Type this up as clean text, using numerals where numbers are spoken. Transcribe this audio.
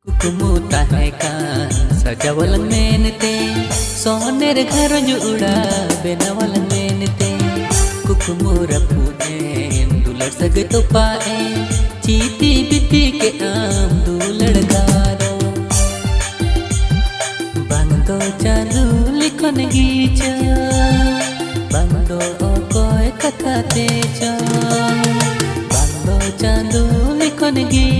कुकमु ताहेकान सजावल मेनते सोनेर घर जुड़ा बेनावल मेनते कुकमु रपुएन दुलड़ सगे तो पाए चीती बिती के आम दुलड़ गारो बांगदो चालू लिखन गीचा बांगदो ओकोय कथा तेचा बांगदो चालू लिखन गी